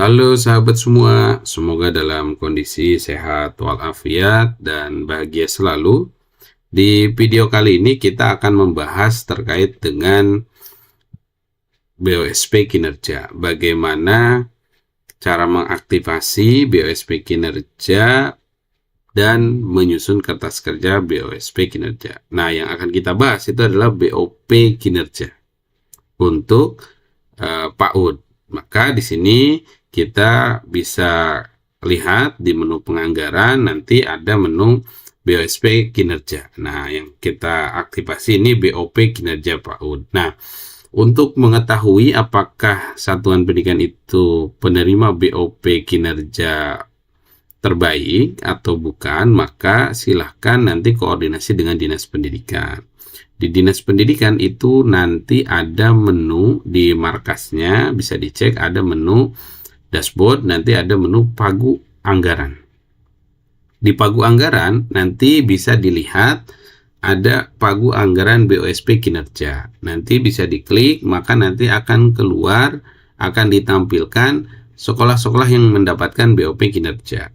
Halo sahabat semua, semoga dalam kondisi sehat walafiat dan bahagia selalu. Di video kali ini kita akan membahas terkait dengan BOSP kinerja. Bagaimana cara mengaktifasi BOSP kinerja dan menyusun kertas kerja BOSP kinerja. Nah, yang akan kita bahas itu adalah BOP kinerja untuk PAUD. Maka di sini kita bisa lihat di menu penganggaran nanti ada menu BOSP kinerja. Nah, yang kita aktifasi ini BOP kinerja PAUD. Nah, untuk mengetahui apakah satuan pendidikan itu penerima BOP kinerja terbaik atau bukan, maka silahkan nanti koordinasi dengan Dinas Pendidikan. Di Dinas Pendidikan itu nanti ada menu di markasnya, bisa dicek ada menu dashboard, nanti ada menu pagu anggaran. Di pagu anggaran nanti bisa dilihat ada pagu anggaran BOSP kinerja. Nanti bisa diklik, maka nanti akan keluar, akan ditampilkan sekolah-sekolah yang mendapatkan BOP kinerja.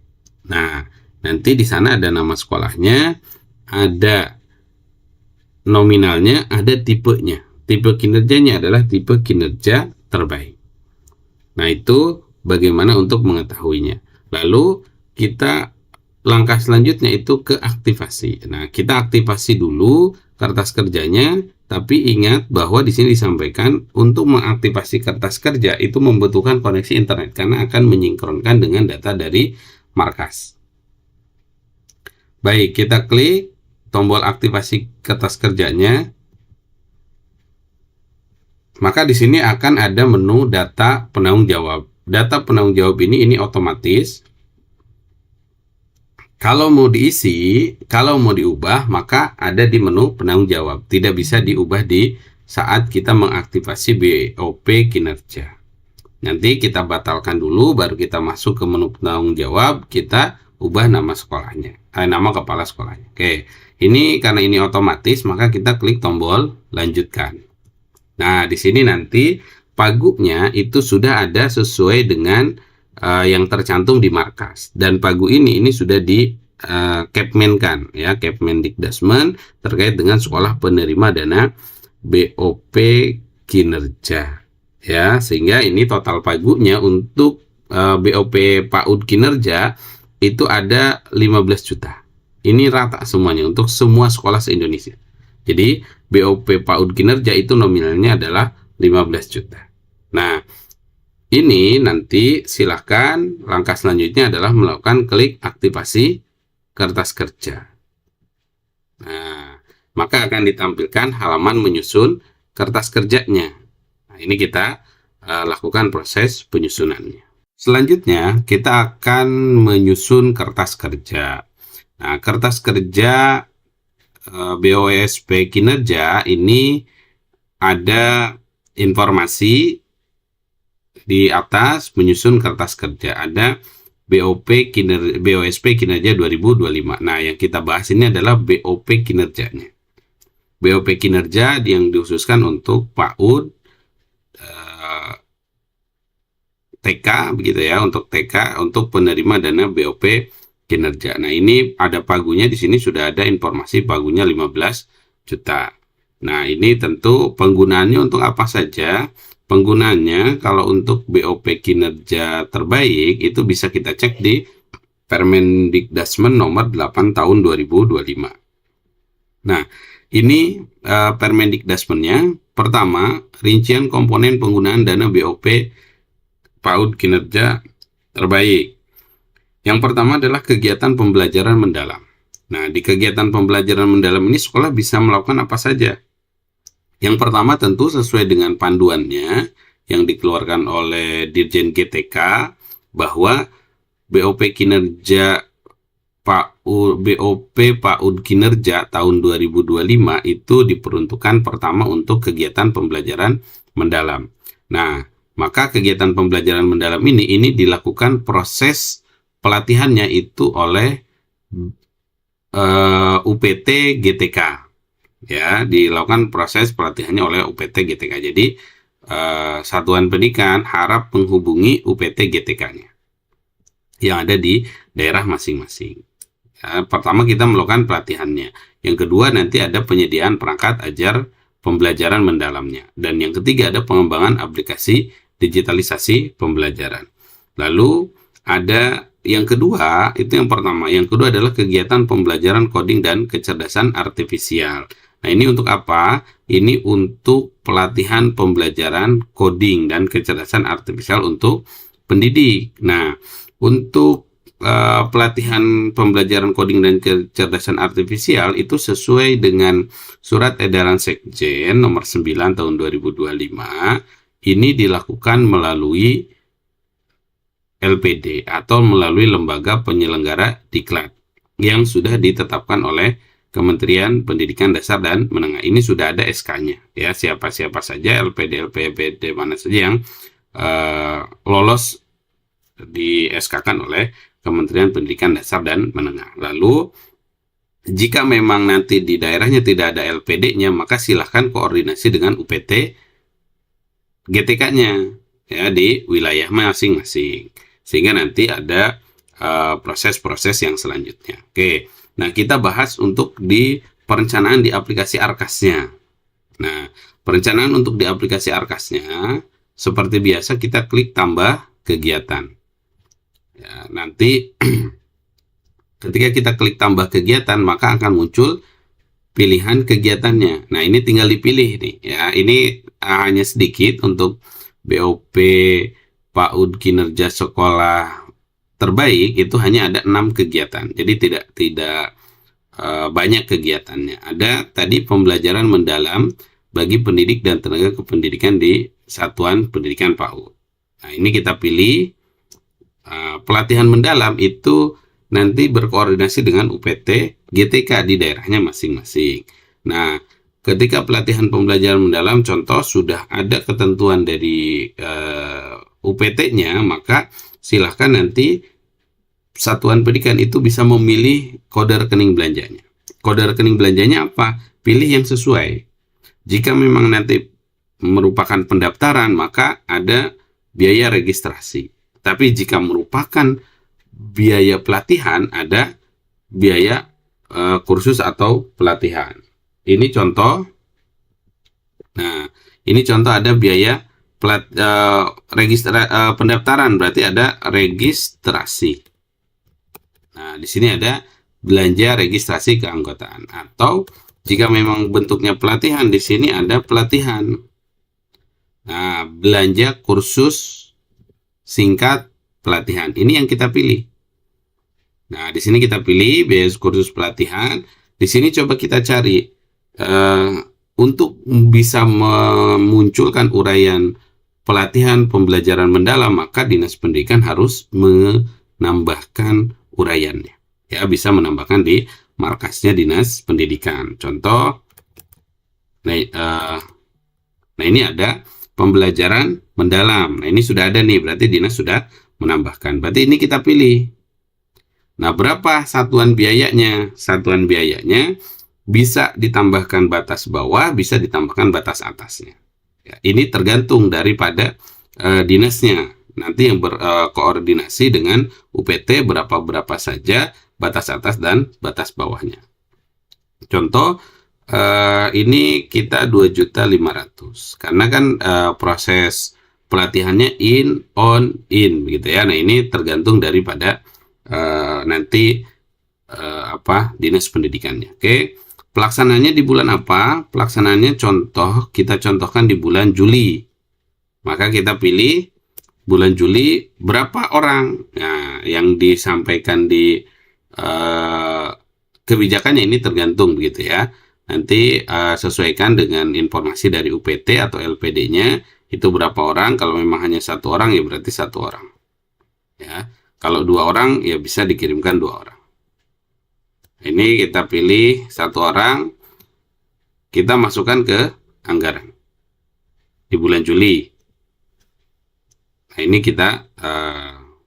Nah, nanti di sana ada nama sekolahnya, ada nominalnya, ada tipenya. Tipe kinerjanya adalah tipe kinerja terbaik. Nah, itu bagaimana untuk mengetahuinya. Lalu kita langkah selanjutnya itu ke aktivasi. Nah, kita aktivasi dulu kertas kerjanya, tapi ingat bahwa di sini disampaikan untuk mengaktifasi kertas kerja itu membutuhkan koneksi internet karena akan menyinkronkan dengan data dari markas. Baik, kita klik tombol aktivasi kertas kerjanya. Maka di sini akan ada menu data penanggung jawab. Data penanggung jawab ini otomatis. Kalau mau diisi, kalau mau diubah, maka ada di menu penanggung jawab. Tidak bisa diubah di saat kita mengaktifasi BOP kinerja. Nanti kita batalkan dulu, baru kita masuk ke menu penanggung jawab, kita ubah nama sekolahnya, nama kepala sekolahnya. Oke, ini karena ini otomatis, maka kita klik tombol lanjutkan. Nah, di sini nanti pagunya itu sudah ada sesuai dengan yang tercantum di markas, dan pagu ini sudah di Kepmenkan ya, Kepmendikdasmen terkait dengan sekolah penerima dana BOP kinerja ya, sehingga ini total pagunya untuk BOP PAUD kinerja itu ada 15 juta. Ini rata semuanya untuk semua sekolah se-Indonesia. Jadi BOP PAUD kinerja itu nominalnya adalah 15 juta. Nah, ini nanti silakan langkah selanjutnya adalah melakukan klik aktivasi kertas kerja. Nah, maka akan ditampilkan halaman menyusun kertas kerjanya. Nah, ini kita lakukan proses penyusunannya. Selanjutnya kita akan menyusun kertas kerja. Nah, kertas kerja BOSP kinerja ini ada informasi di atas menyusun kertas kerja, ada BOSP kinerja 2025. Nah, yang kita bahas ini adalah BOP kinerjanya. BOP kinerja yang dikhususkan untuk PAUD TK begitu ya, untuk TK untuk penerima dana BOP kinerja. Nah, ini ada pagunya, di sini sudah ada informasi pagunya 15 juta. Nah, ini tentu penggunaannya untuk apa saja? Penggunaannya kalau untuk BOP kinerja terbaik itu bisa kita cek di Permendikdasmen nomor 8 tahun 2025. Nah, ini Permendikdasmennya. Pertama, rincian komponen penggunaan dana BOP PAUD kinerja terbaik. Yang pertama adalah kegiatan pembelajaran mendalam. Nah, di kegiatan pembelajaran mendalam ini sekolah bisa melakukan apa saja? Yang pertama tentu sesuai dengan panduannya yang dikeluarkan oleh Dirjen GTK bahwa BOP kinerja BOP PAUD kinerja tahun 2025 itu diperuntukkan pertama untuk kegiatan pembelajaran mendalam. Nah, maka kegiatan pembelajaran mendalam ini dilakukan proses pelatihannya itu oleh UPT GTK. ya, dilakukan proses pelatihannya oleh UPT GTK. Jadi satuan pendidikan harap menghubungi UPT GTK-nya yang ada di daerah masing-masing. Ya, pertama kita melakukan pelatihannya. Yang kedua nanti ada penyediaan perangkat ajar pembelajaran mendalamnya. Dan yang ketiga ada pengembangan aplikasi digitalisasi pembelajaran. Lalu ada yang kedua, itu yang pertama. Yang kedua adalah kegiatan pembelajaran coding dan kecerdasan artifisial. Nah, ini untuk apa? Ini untuk pelatihan pembelajaran coding dan kecerdasan artifisial untuk pendidik. Nah, untuk pelatihan pembelajaran coding dan kecerdasan artifisial itu sesuai dengan Surat Edaran Sekjen nomor 9 tahun 2025. Ini dilakukan melalui LPD atau melalui lembaga penyelenggara diklat yang sudah ditetapkan oleh Kementerian Pendidikan Dasar dan Menengah. Ini sudah ada SK-nya, ya, siapa-siapa saja LPD mana saja yang lolos di SK-kan oleh Kementerian Pendidikan Dasar dan Menengah. Lalu jika memang nanti di daerahnya tidak ada LPD-nya, maka silahkan koordinasi dengan UPT GTK-nya, ya, di wilayah masing-masing, sehingga nanti ada proses-proses yang selanjutnya. Oke, nah kita bahas untuk di perencanaan di aplikasi Arkas-nya. Nah, perencanaan untuk di aplikasi Arkas-nya seperti biasa kita klik tambah kegiatan. Ya, nanti ketika kita klik tambah kegiatan maka akan muncul pilihan kegiatannya. Nah, ini tinggal dipilih nih, ya. Ini hanya sedikit untuk BOP PAUD kinerja sekolah terbaik, itu hanya ada 6 kegiatan. Jadi tidak banyak kegiatannya. Ada tadi pembelajaran mendalam bagi pendidik dan tenaga kependidikan di satuan pendidikan PAUD. Nah, ini kita pilih. Pelatihan mendalam itu nanti berkoordinasi dengan UPT GTK di daerahnya masing-masing. Nah, ketika pelatihan pembelajaran mendalam contoh sudah ada ketentuan dari UPT-nya, maka silahkan nanti satuan pendidikan itu bisa memilih kode rekening belanjanya. Kode rekening belanjanya apa? Pilih yang sesuai. Jika memang nanti merupakan pendaftaran, maka ada biaya registrasi. Tapi jika merupakan biaya pelatihan, ada biaya kursus atau pelatihan. Ini contoh. Nah, ini contoh ada biaya pendaftaran, berarti ada registrasi. Nah, di sini ada belanja registrasi keanggotaan. Atau jika memang bentuknya pelatihan, di sini ada pelatihan. Nah, belanja kursus singkat pelatihan. Ini yang kita pilih. Nah, di sini kita pilih biaya kursus pelatihan. Di sini coba kita cari untuk bisa memunculkan uraian pelatihan pembelajaran mendalam, maka Dinas Pendidikan harus menambahkan uraiannya. Ya, bisa menambahkan di markasnya Dinas Pendidikan. Contoh, nah ini ada pembelajaran mendalam. Nah, ini sudah ada nih, berarti Dinas sudah menambahkan. Berarti ini kita pilih. Nah, berapa satuan biayanya? Satuan biayanya bisa ditambahkan batas bawah, bisa ditambahkan batas atasnya. Ya, ini tergantung daripada dinasnya. Nanti yang berkoordinasi dengan UPT berapa-berapa saja batas atas dan batas bawahnya. Contoh, ini kita 2.500.000 karena kan proses pelatihannya in on in begitu ya. Nah, ini tergantung daripada nanti Dinas Pendidikannya. Oke, pelaksananya di bulan apa? Pelaksananya kita contohkan di bulan Juli. Maka kita pilih bulan Juli berapa orang. Nah, yang disampaikan di kebijakannya ini tergantung begitu ya. Nanti sesuaikan dengan informasi dari UPT atau LPD-nya, itu berapa orang. Kalau memang hanya 1 orang ya berarti 1 orang. Ya, kalau 2 orang ya bisa dikirimkan 2 orang. Ini kita pilih 1 orang, kita masukkan ke anggaran di bulan Juli. Nah, ini kita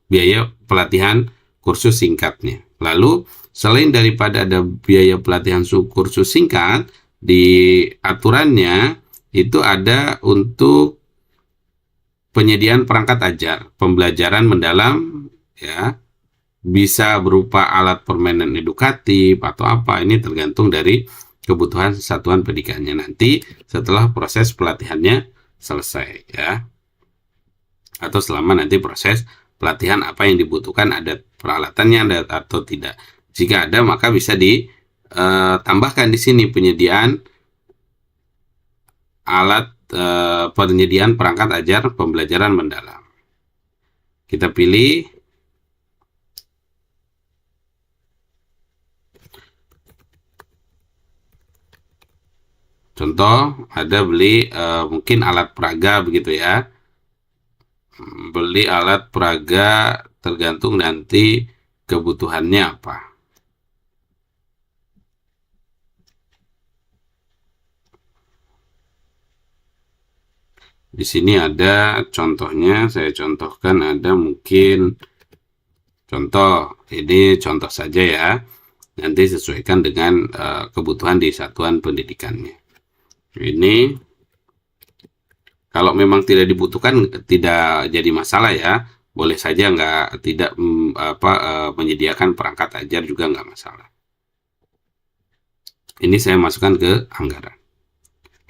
biaya pelatihan kursus singkatnya. Lalu selain daripada ada biaya pelatihan kursus singkat, di aturannya itu ada untuk penyediaan perangkat ajar, pembelajaran mendalam, ya, bisa berupa alat permainan edukatif atau apa, ini tergantung dari kebutuhan satuan pendidikannya nanti setelah proses pelatihannya selesai, ya, atau selama nanti proses pelatihan apa yang dibutuhkan, ada peralatannya ada atau tidak. Jika ada maka bisa ditambahkan di sini penyediaan alat penyediaan perangkat ajar pembelajaran mendalam. Kita pilih contoh, ada beli mungkin alat peraga begitu ya. Beli alat peraga tergantung nanti kebutuhannya apa. Di sini ada contohnya, saya contohkan, ada mungkin contoh, ini contoh saja ya. Nanti sesuaikan dengan kebutuhan di satuan pendidikannya. Ini kalau memang tidak dibutuhkan tidak jadi masalah ya, boleh saja tidak menyediakan perangkat ajar juga nggak masalah. Ini saya masukkan ke anggaran.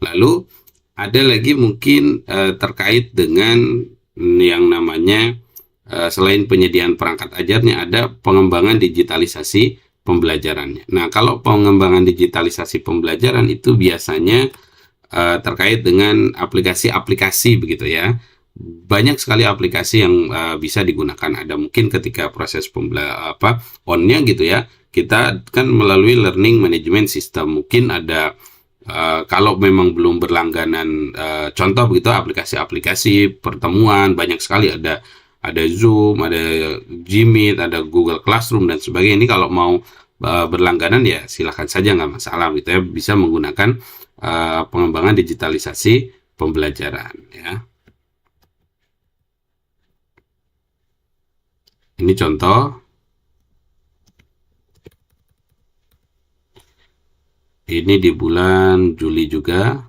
Lalu ada lagi mungkin terkait dengan yang namanya selain penyediaan perangkat ajarnya, ada pengembangan digitalisasi pembelajarannya. Nah, kalau pengembangan digitalisasi pembelajaran itu biasanya terkait dengan aplikasi-aplikasi begitu ya. Banyak sekali aplikasi yang bisa digunakan. Ada mungkin ketika proses on-nya gitu ya, kita kan melalui learning management system. Mungkin ada kalau memang belum berlangganan, contoh begitu aplikasi-aplikasi pertemuan banyak sekali, ada Zoom, ada Gmeet, ada Google Classroom dan sebagainya. Ini kalau mau berlangganan ya silahkan saja, nggak masalah gitu ya, bisa menggunakan pengembangan digitalisasi pembelajaran ya. Ini contoh. Ini di bulan Juli juga.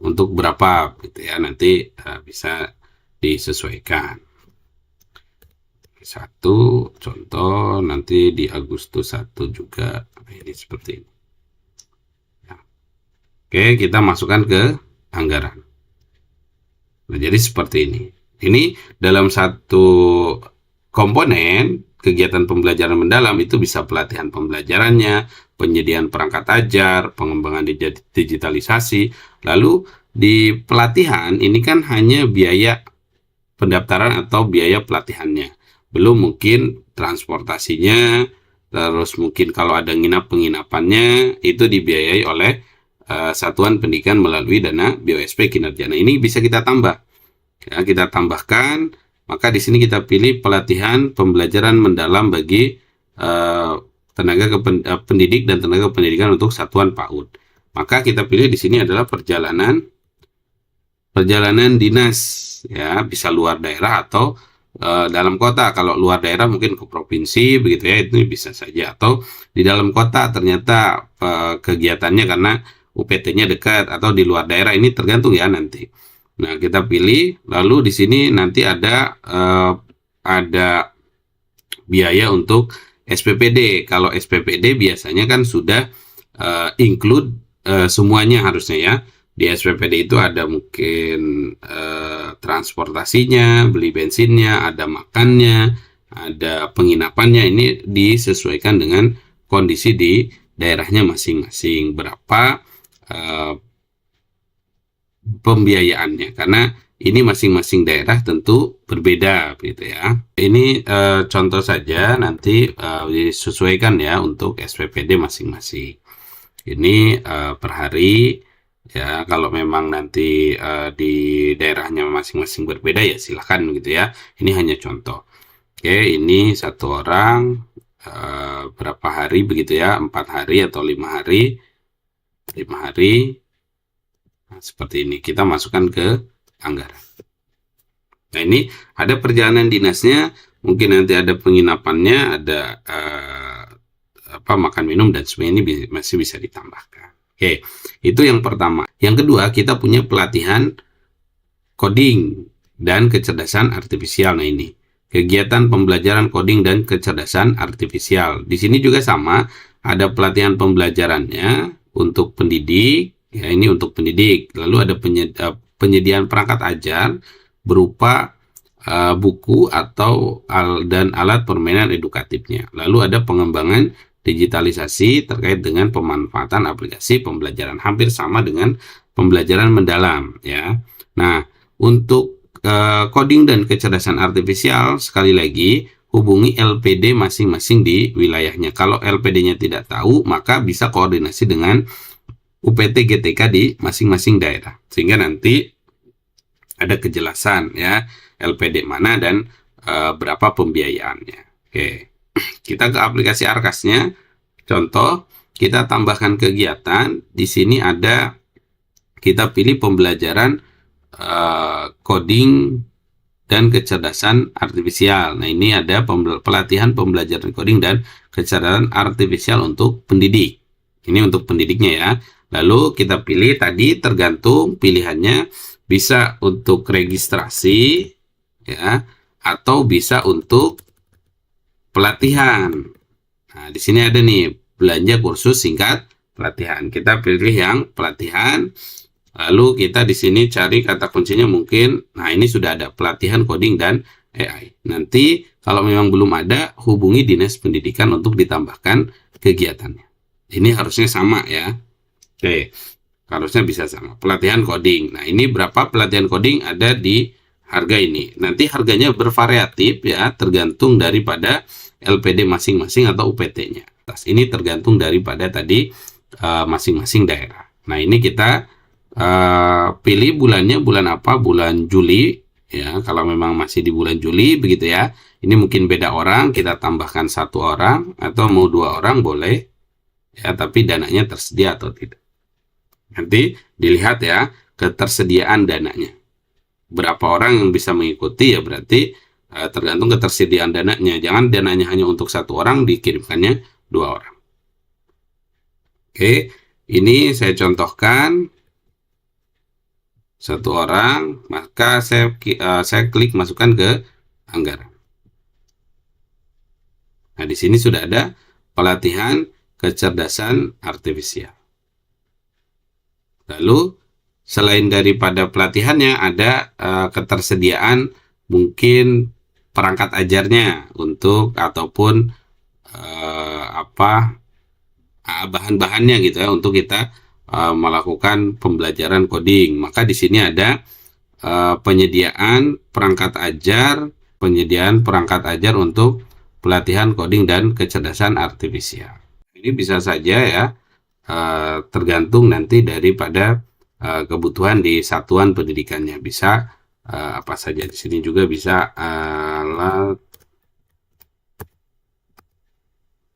Untuk berapa gitu ya, nanti bisa disesuaikan. Satu contoh, nanti di Agustus 1 juga. Ini seperti ini. Ya. Oke, kita masukkan ke anggaran. Nah, jadi seperti ini. Ini dalam satu komponen kegiatan pembelajaran mendalam itu bisa pelatihan pembelajarannya, penyediaan perangkat ajar, pengembangan digitalisasi. Lalu di pelatihan ini kan hanya biaya pendaftaran atau biaya pelatihannya. Belum mungkin transportasinya, terus mungkin kalau ada penginapannya itu dibiayai oleh satuan pendidikan melalui dana BOSP kinerja. Nah, ini bisa kita tambah. Ya, kita tambahkan, maka di sini kita pilih pelatihan pembelajaran mendalam bagi tenaga pendidik dan tenaga pendidikan untuk satuan PAUD. Maka kita pilih di sini adalah perjalanan dinas ya, bisa luar daerah atau dalam kota. Kalau luar daerah mungkin ke provinsi begitu ya, itu bisa saja, atau di dalam kota ternyata kegiatannya karena UPT-nya dekat, atau di luar daerah, ini tergantung ya nanti. Nah, kita pilih, lalu di sini nanti ada biaya untuk SPPD. Kalau SPPD biasanya kan sudah include semuanya harusnya ya. Di SPPD itu ada mungkin transportasinya, beli bensinnya, ada makannya, ada penginapannya. Ini disesuaikan dengan kondisi di daerahnya masing-masing, berapa pembiayaannya, karena ini masing-masing daerah tentu berbeda gitu ya. Ini contoh saja, nanti disesuaikan ya untuk SPPD masing-masing. Ini per hari ya, kalau memang nanti di daerahnya masing-masing berbeda ya silahkan gitu ya. Ini hanya contoh. Oke, ini satu orang berapa hari begitu ya, 4 hari atau 5 hari. 5 hari. Nah, seperti ini kita masukkan ke anggaran. Nah, ini ada perjalanan dinasnya, mungkin nanti ada penginapannya, ada makan minum dan sebagainya ini masih bisa ditambahkan. Oke, itu yang pertama. Yang kedua, kita punya pelatihan coding dan kecerdasan artifisial. Nah, ini kegiatan pembelajaran coding dan kecerdasan artifisial. Di sini juga sama, ada pelatihan pembelajarannya untuk pendidik, ya ini untuk pendidik. Lalu ada penyediaan perangkat ajar berupa buku atau dan alat permainan edukatifnya. Lalu ada pengembangan digitalisasi terkait dengan pemanfaatan aplikasi pembelajaran, hampir sama dengan pembelajaran mendalam, ya. Nah, untuk coding dan kecerdasan artifisial, sekali lagi hubungi LPD masing-masing di wilayahnya. Kalau LPD-nya tidak tahu, maka bisa koordinasi dengan UPT GTK di masing-masing daerah, sehingga nanti ada kejelasan ya LPD mana dan berapa pembiayaannya. Oke, kita ke aplikasi Arkasnya. Contoh, kita tambahkan kegiatan. Di sini ada, kita pilih pembelajaran coding dan kecerdasan artifisial. Nah, ini ada pelatihan pembelajaran coding dan kecerdasan artifisial untuk pendidik. Ini untuk pendidiknya ya. Lalu kita pilih tadi, tergantung pilihannya, bisa untuk registrasi ya, atau bisa untuk pelatihan. Nah, di sini ada nih belanja kursus singkat pelatihan. Kita pilih yang pelatihan. Lalu kita di sini cari kata kuncinya mungkin. Nah, ini sudah ada pelatihan coding dan AI. Nanti kalau memang belum ada, hubungi Dinas Pendidikan untuk ditambahkan kegiatannya. Ini harusnya sama ya. Oke, harusnya bisa sama. Pelatihan coding. Nah, ini berapa pelatihan coding ada di harga ini. Nanti harganya bervariatif ya, tergantung daripada LPD masing-masing atau UPT-nya. Ini tergantung daripada tadi masing-masing daerah. Nah, ini kita pilih bulannya bulan apa? Bulan Juli ya. Kalau memang masih di bulan Juli begitu ya. Ini mungkin beda orang, kita tambahkan 1 orang atau mau 2 orang boleh ya, tapi dananya tersedia atau tidak. Nanti dilihat ya ketersediaan dananya. Berapa orang yang bisa mengikuti ya, berarti tergantung ketersediaan dananya. Jangan dananya hanya untuk 1 orang, dikirimkannya 2 orang. Oke, ini saya contohkan 1 orang, maka saya klik masukkan ke anggaran. Nah, di sini sudah ada pelatihan kecerdasan artifisial. Lalu selain daripada pelatihannya, ada ketersediaan mungkin perangkat ajarnya untuk ataupun bahan-bahannya gitu ya, untuk kita melakukan pembelajaran coding. Maka di sini ada penyediaan perangkat ajar untuk pelatihan coding dan kecerdasan artifisial. Ini bisa saja ya, tergantung nanti daripada kebutuhan di satuan pendidikannya. Bisa apa saja. Di sini juga bisa alat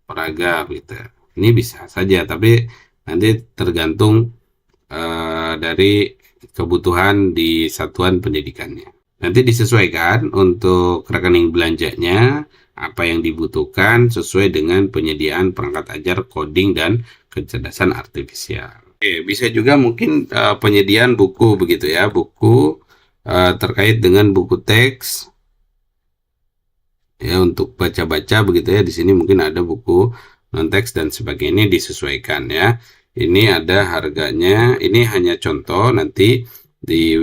peraga gitu. Ini bisa saja, tapi nanti tergantung dari kebutuhan di satuan pendidikannya. Nanti disesuaikan untuk rekening belanjanya apa yang dibutuhkan sesuai dengan penyediaan perangkat ajar coding dan kecerdasan artifisial. Oke, bisa juga mungkin penyediaan buku begitu ya, buku terkait dengan buku teks ya, untuk baca-baca begitu ya. Di sini mungkin ada buku non teks dan sebagainya, disesuaikan ya. Ini ada harganya, ini hanya contoh, nanti di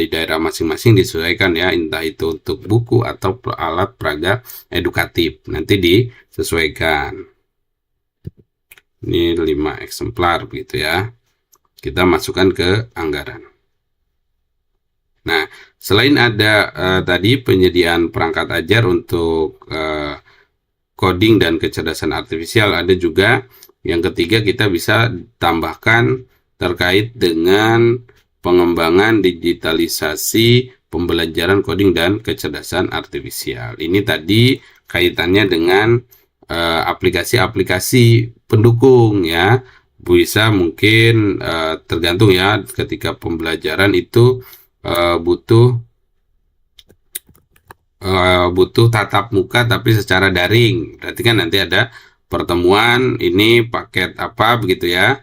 daerah masing-masing disesuaikan ya, entah itu untuk buku atau alat peraga edukatif, nanti disesuaikan. Ini 5 eksemplar begitu ya, kita masukkan ke anggaran. Nah, selain ada tadi penyediaan perangkat ajar untuk coding dan kecerdasan artifisial, ada juga yang ketiga, kita bisa tambahkan terkait dengan pengembangan digitalisasi pembelajaran coding dan kecerdasan artifisial. Ini tadi kaitannya dengan aplikasi-aplikasi pendukung ya. Bisa mungkin tergantung ya, ketika pembelajaran itu butuh tatap muka tapi secara daring. Berarti kan nanti ada pertemuan, ini paket apa begitu ya,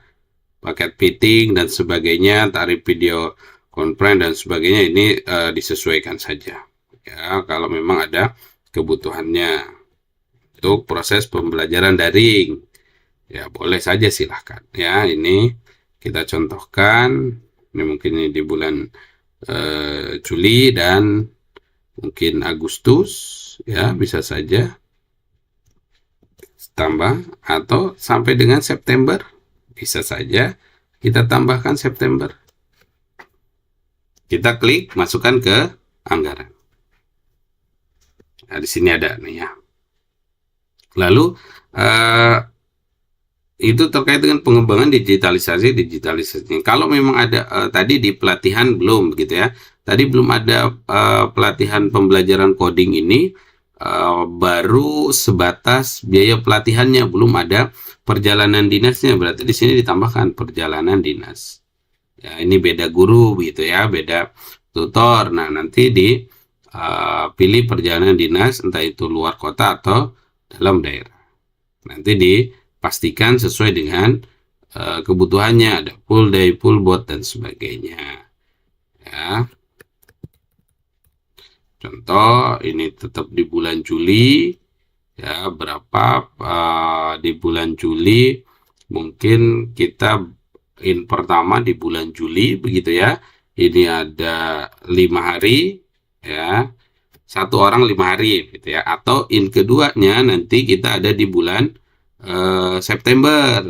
paket meeting dan sebagainya, tarif video conference dan sebagainya, ini disesuaikan saja ya kalau memang ada kebutuhannya. Untuk proses pembelajaran daring ya boleh saja, silahkan ya. Ini kita contohkan, ini mungkin ini di bulan Juli dan mungkin Agustus ya, bisa saja tambah, atau sampai dengan September bisa saja kita tambahkan September. Kita klik masukkan ke anggaran. Nah, di sini ada nih ya. Lalu itu terkait dengan pengembangan digitalisasi. Kalau memang ada tadi di pelatihan belum begitu ya. Tadi belum ada pelatihan pembelajaran coding ini, baru sebatas biaya pelatihannya, belum ada perjalanan dinasnya. Berarti di sini ditambahkan perjalanan dinas. Ya, ini beda guru gitu ya, beda tutor. Nah, nanti pilih perjalanan dinas, entah itu luar kota atau dalam daerah. Nanti dipastikan sesuai dengan kebutuhannya, ada full day, full board dan sebagainya. Ya. Contoh ini tetap di bulan Juli ya, berapa di bulan Juli, mungkin kita pertama di bulan Juli begitu ya. Ini ada 5 hari ya, satu orang 5 hari gitu ya. Atau keduanya nanti kita ada di bulan September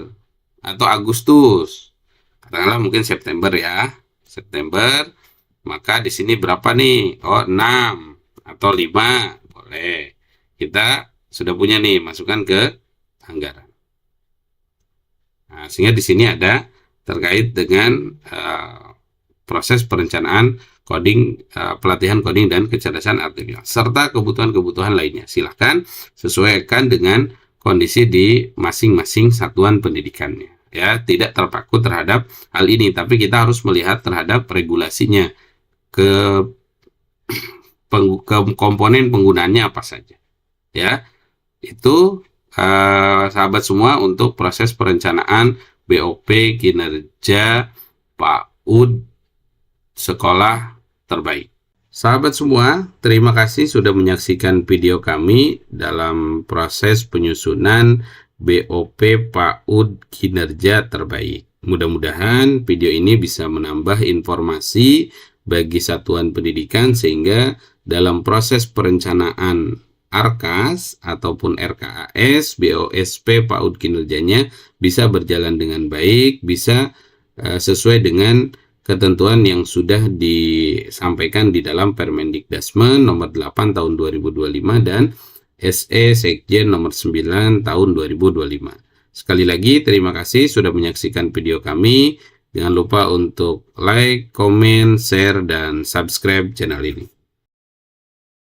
atau Agustus. Katakanlah mungkin September ya. September, maka di sini berapa nih? Oh, 6 atau 5 boleh. Kita sudah punya nih, masukkan ke anggaran. Nah, sehingga di sini ada terkait dengan proses perencanaan coding, pelatihan coding dan kecerdasan artifisial, serta kebutuhan-kebutuhan lainnya. Silahkan sesuaikan dengan kondisi di masing-masing satuan pendidikannya. Ya, tidak terpaku terhadap hal ini, tapi kita harus melihat terhadap regulasinya, ke komponen penggunaannya apa saja. Ya, itu sahabat semua untuk proses perencanaan BOP kinerja PAUD sekolah terbaik. Sahabat semua, terima kasih sudah menyaksikan video kami dalam proses penyusunan BOP PAUD kinerja terbaik. Mudah-mudahan video ini bisa menambah informasi bagi satuan pendidikan, sehingga dalam proses perencanaan ARKAS ataupun RKAS, BOSP PAUD kinerjanya bisa berjalan dengan baik, bisa sesuai dengan ketentuan yang sudah disampaikan di dalam Permendikdasmen nomor 8 tahun 2025 dan SE Sekjen nomor 9 tahun 2025. Sekali lagi terima kasih sudah menyaksikan video kami. Jangan lupa untuk like, komen, share, dan subscribe channel ini.